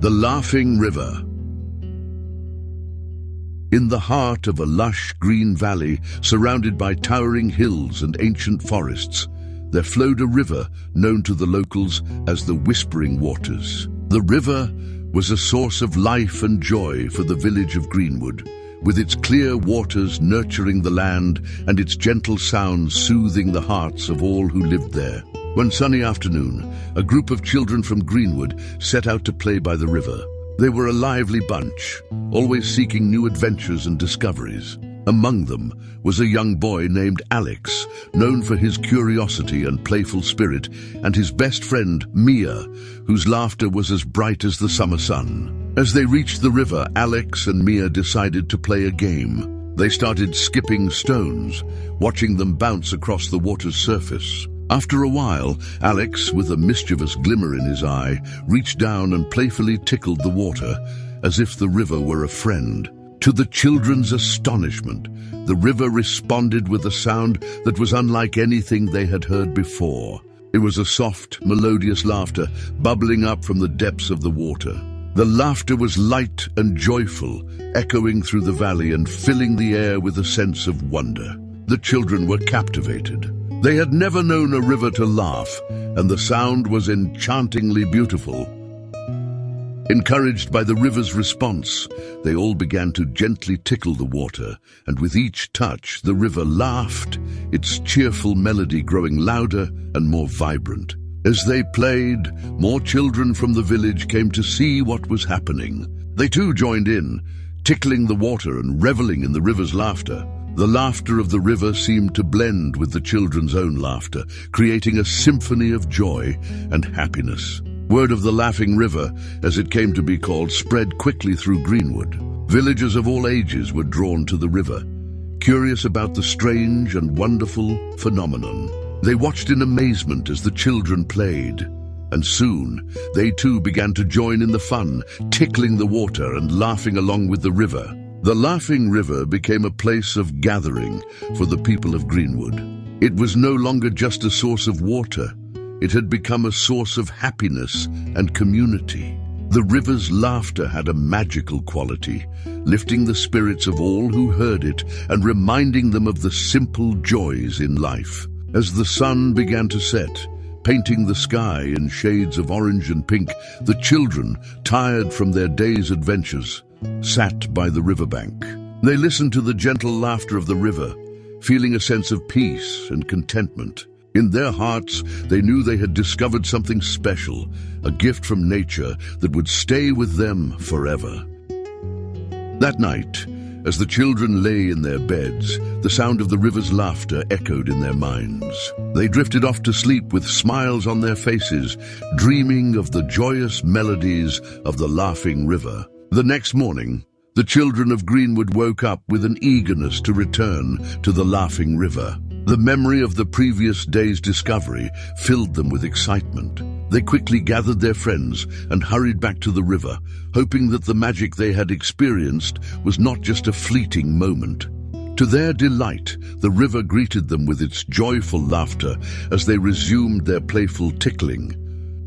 The Laughing River. In the heart of a lush green valley surrounded by towering hills and ancient forests, there flowed a river known to the locals as the Whispering Waters. The river was a source of life and joy for the village of Greenwood, with its clear waters nurturing the land and its gentle sounds soothing the hearts of all who lived there. One sunny afternoon, a group of children from Greenwood set out to play by the river. They were a lively bunch, always seeking new adventures and discoveries. Among them was a young boy named Alex, known for his curiosity and playful spirit, and his best friend, Mia, whose laughter was as bright as the summer sun. As they reached the river, Alex and Mia decided to play a game. They started skipping stones, watching them bounce across the water's surface. After a while, Alex, with a mischievous glimmer in his eye, reached down and playfully tickled the water, as if the river were a friend. To the children's astonishment, the river responded with a sound that was unlike anything they had heard before. It was a soft, melodious laughter bubbling up from the depths of the water. The laughter was light and joyful, echoing through the valley and filling the air with a sense of wonder. The children were captivated. They had never known a river to laugh, and the sound was enchantingly beautiful. Encouraged by the river's response, they all began to gently tickle the water, and with each touch the river laughed, its cheerful melody growing louder and more vibrant. As they played, more children from the village came to see what was happening. They too joined in, tickling the water and reveling in the river's laughter. The laughter of the river seemed to blend with the children's own laughter, creating a symphony of joy and happiness. Word of the Laughing River, as it came to be called, spread quickly through Greenwood. Villagers of all ages were drawn to the river, curious about the strange and wonderful phenomenon. They watched in amazement as the children played, and soon they too began to join in the fun, tickling the water and laughing along with the river. The Laughing River became a place of gathering for the people of Greenwood. It was no longer just a source of water. It had become a source of happiness and community. The river's laughter had a magical quality, lifting the spirits of all who heard it and reminding them of the simple joys in life. As the sun began to set, painting the sky in shades of orange and pink, the children, tired from their day's adventures, sat by the riverbank. They listened to the gentle laughter of the river, feeling a sense of peace and contentment. In their hearts, they knew they had discovered something special, a gift from nature that would stay with them forever. That night, as the children lay in their beds, the sound of the river's laughter echoed in their minds. They drifted off to sleep with smiles on their faces, dreaming of the joyous melodies of the Laughing River. The next morning, the children of Greenwood woke up with an eagerness to return to the Laughing River. The memory of the previous day's discovery filled them with excitement. They quickly gathered their friends and hurried back to the river, hoping that the magic they had experienced was not just a fleeting moment. To their delight, the river greeted them with its joyful laughter as they resumed their playful tickling.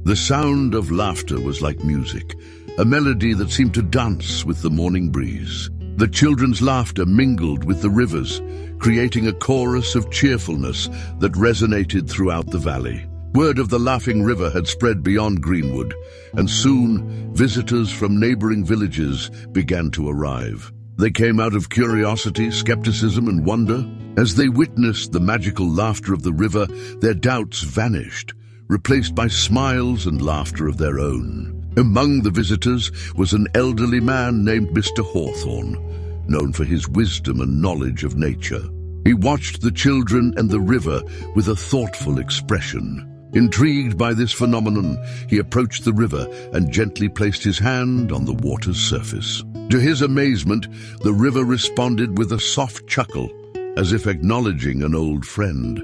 The sound of laughter was like music, a melody that seemed to dance with the morning breeze. The children's laughter mingled with the river's, creating a chorus of cheerfulness that resonated throughout the valley. Word of the Laughing River had spread beyond Greenwood, and soon visitors from neighboring villages began to arrive. They came out of curiosity, skepticism, and wonder. As they witnessed the magical laughter of the river, their doubts vanished, replaced by smiles and laughter of their own. Among the visitors was an elderly man named Mr. Hawthorne, known for his wisdom and knowledge of nature. He watched the children and the river with a thoughtful expression. Intrigued by this phenomenon, he approached the river and gently placed his hand on the water's surface. To his amazement, the river responded with a soft chuckle, as if acknowledging an old friend.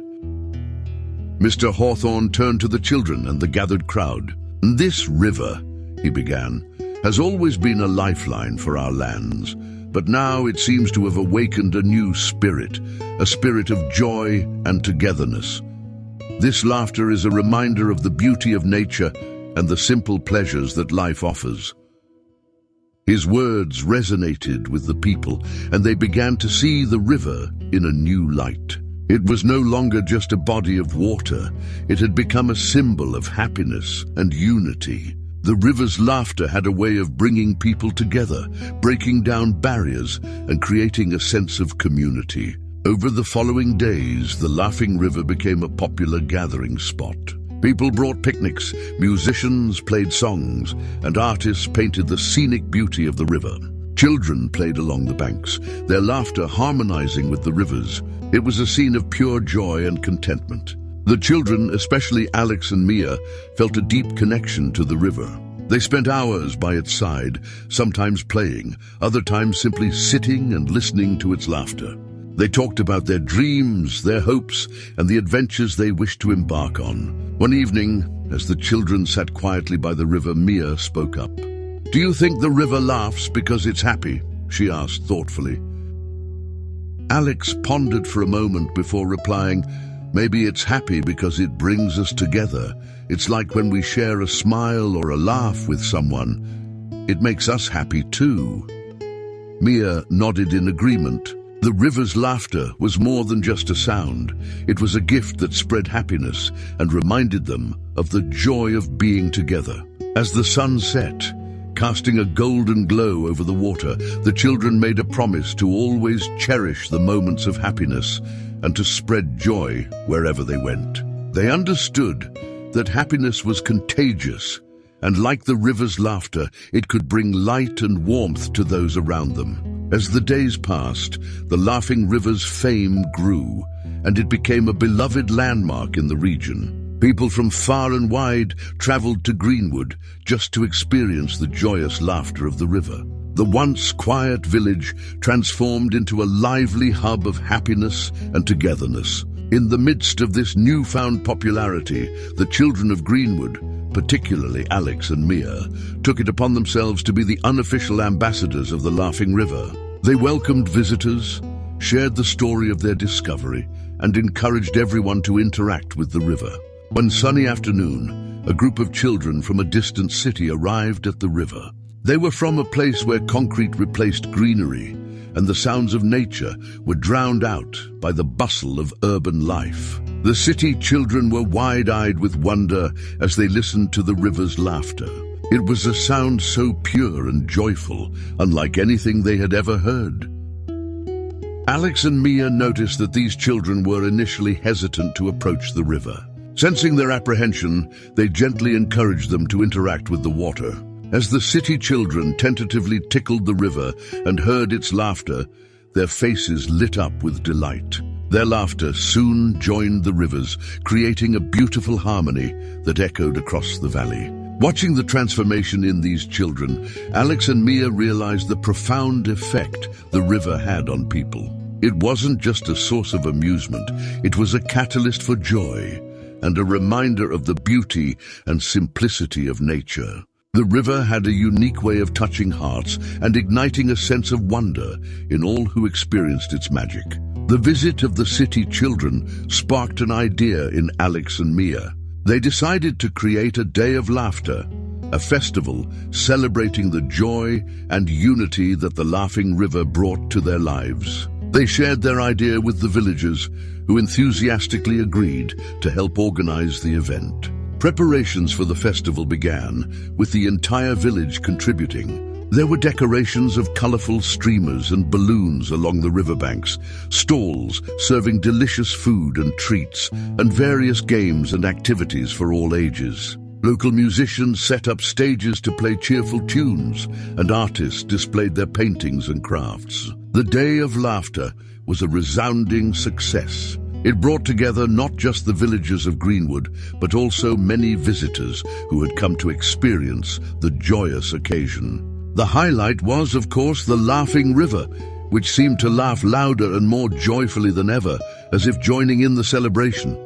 Mr. Hawthorne turned to the children and the gathered crowd. "This river," he began, "has always been a lifeline for our lands, but now it seems to have awakened a new spirit, a spirit of joy and togetherness. This laughter is a reminder of the beauty of nature and the simple pleasures that life offers. His words resonated with the people, and they began to see the river in a new light. It was no longer just a body of water. It had become a symbol of happiness and unity. The river's laughter had a way of bringing people together, breaking down barriers and creating a sense of community. Over the following days, the laughing river became a popular gathering spot. People brought picnics, musicians played songs, and artists painted the scenic beauty of the river. Children played along the banks, their laughter harmonizing with the rivers. It was a scene of pure joy and contentment. The children, especially Alex and Mia, felt a deep connection to the river. They spent hours by its side, sometimes playing, other times simply sitting and listening to its laughter. They talked about their dreams, their hopes, and the adventures they wished to embark on. One evening, as the children sat quietly by the river, Mia spoke up. "Do you think the river laughs because it's happy?" she asked thoughtfully. Alex pondered for a moment before replying, "Maybe it's happy because it brings us together. It's like when we share a smile or a laugh with someone. It makes us happy too." Mia nodded in agreement. The river's laughter was more than just a sound. It was a gift that spread happiness and reminded them of the joy of being together. As the sun set, casting a golden glow over the water, the children made a promise to always cherish the moments of happiness and to spread joy wherever they went. They understood that happiness was contagious, and like the river's laughter, it could bring light and warmth to those around them. As the days passed, the laughing river's fame grew, and it became a beloved landmark in the region. People from far and wide traveled to Greenwood just to experience the joyous laughter of the river. The once quiet village transformed into a lively hub of happiness and togetherness. In the midst of this newfound popularity, the children of Greenwood, particularly Alex and Mia, took it upon themselves to be the unofficial ambassadors of the laughing river. They welcomed visitors, shared the story of their discovery, and encouraged everyone to interact with the river. One sunny afternoon, a group of children from a distant city arrived at the river. They were from a place where concrete replaced greenery, and the sounds of nature were drowned out by the bustle of urban life. The city children were wide-eyed with wonder as they listened to the river's laughter. It was a sound so pure and joyful, unlike anything they had ever heard. Alex and Mia noticed that these children were initially hesitant to approach the river. Sensing their apprehension, they gently encouraged them to interact with the water. As the city children tentatively tickled the river and heard its laughter, their faces lit up with delight. Their laughter soon joined the river's, creating a beautiful harmony that echoed across the valley. Watching the transformation in these children, Alex and Mia realized the profound effect the river had on people. It wasn't just a source of amusement, it was a catalyst for joy and a reminder of the beauty and simplicity of nature. The river had a unique way of touching hearts and igniting a sense of wonder in all who experienced its magic. The visit of the city children sparked an idea in Alex and Mia. They decided to create a day of laughter, a festival celebrating the joy and unity that the laughing river brought to their lives. They shared their idea with the villagers, who enthusiastically agreed to help organize the event. Preparations for the festival began, with the entire village contributing. There were decorations of colorful streamers and balloons along the riverbanks, stalls serving delicious food and treats, and various games and activities for all ages. Local musicians set up stages to play cheerful tunes, and artists displayed their paintings and crafts. The Day of Laughter was a resounding success. It brought together not just the villagers of Greenwood, but also many visitors who had come to experience the joyous occasion. The highlight was, of course, the laughing river, which seemed to laugh louder and more joyfully than ever, as if joining in the celebration.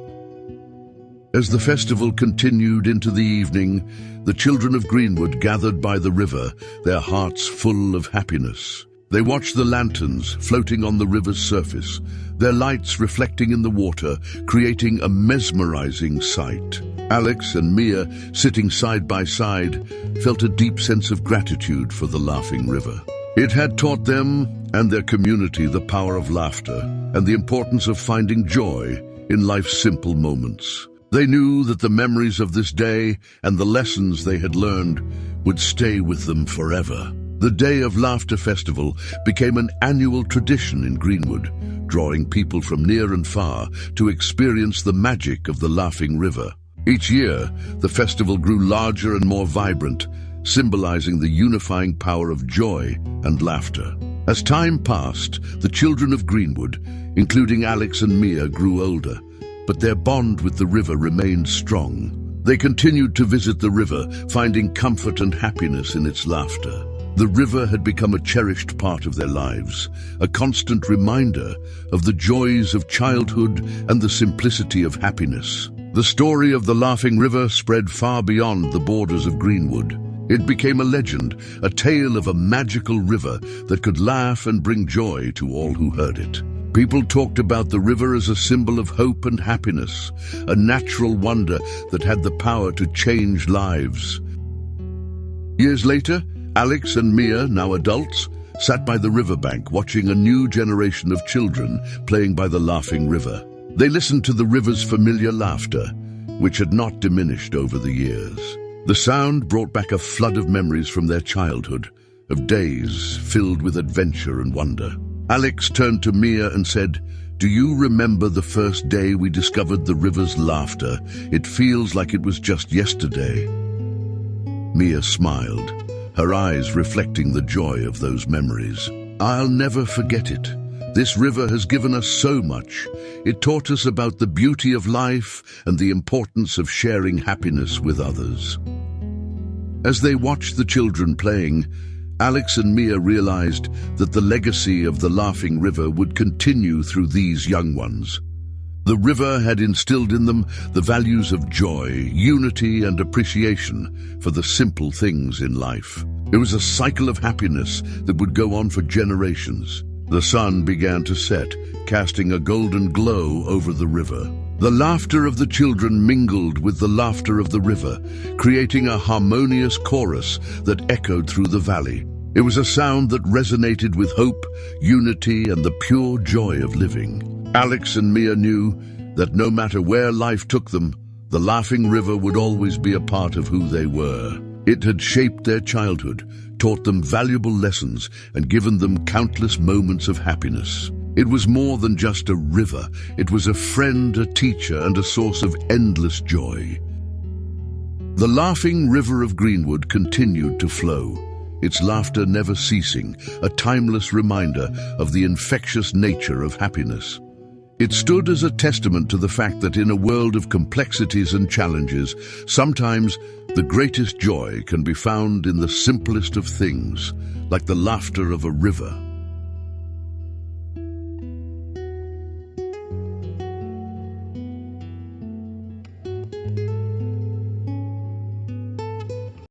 As the festival continued into the evening, the children of Greenwood gathered by the river, their hearts full of happiness. They watched the lanterns floating on the river's surface, their lights reflecting in the water, creating a mesmerizing sight. Alex and Mia, sitting side by side, felt a deep sense of gratitude for the laughing river. It had taught them and their community the power of laughter and the importance of finding joy in life's simple moments. They knew that the memories of this day and the lessons they had learned would stay with them forever. The Day of Laughter Festival became an annual tradition in Greenwood, drawing people from near and far to experience the magic of the laughing river. Each year, the festival grew larger and more vibrant, symbolizing the unifying power of joy and laughter. As time passed, the children of Greenwood, including Alex and Mia, grew older, but their bond with the river remained strong. They continued to visit the river, finding comfort and happiness in its laughter. The river had become a cherished part of their lives, a constant reminder of the joys of childhood and the simplicity of happiness. The story of the laughing river spread far beyond the borders of Greenwood. It became a legend, a tale of a magical river that could laugh and bring joy to all who heard it. People talked about the river as a symbol of hope and happiness, a natural wonder that had the power to change lives. Years later, Alex and Mia, now adults, sat by the riverbank watching a new generation of children playing by the laughing river. They listened to the river's familiar laughter, which had not diminished over the years. The sound brought back a flood of memories from their childhood, of days filled with adventure and wonder. Alex turned to Mia and said, "Do you remember the first day we discovered the river's laughter? It feels like it was just yesterday." Mia smiled, her eyes reflecting the joy of those memories. "I'll never forget it. This river has given us so much. It taught us about the beauty of life and the importance of sharing happiness with others." As they watched the children playing, Alex and Mia realized that the legacy of the laughing river would continue through these young ones. The river had instilled in them the values of joy, unity, and appreciation for the simple things in life. It was a cycle of happiness that would go on for generations. The sun began to set, casting a golden glow over the river. The laughter of the children mingled with the laughter of the river, creating a harmonious chorus that echoed through the valley. It was a sound that resonated with hope, unity, and the pure joy of living. Alex and Mia knew that no matter where life took them, the laughing river would always be a part of who they were. It had shaped their childhood, taught them valuable lessons, and given them countless moments of happiness. It was more than just a river. It was a friend, a teacher, and a source of endless joy. The laughing river of Greenwood continued to flow, its laughter never ceasing, a timeless reminder of the infectious nature of happiness. It stood as a testament to the fact that in a world of complexities and challenges, sometimes the greatest joy can be found in the simplest of things, like the laughter of a river.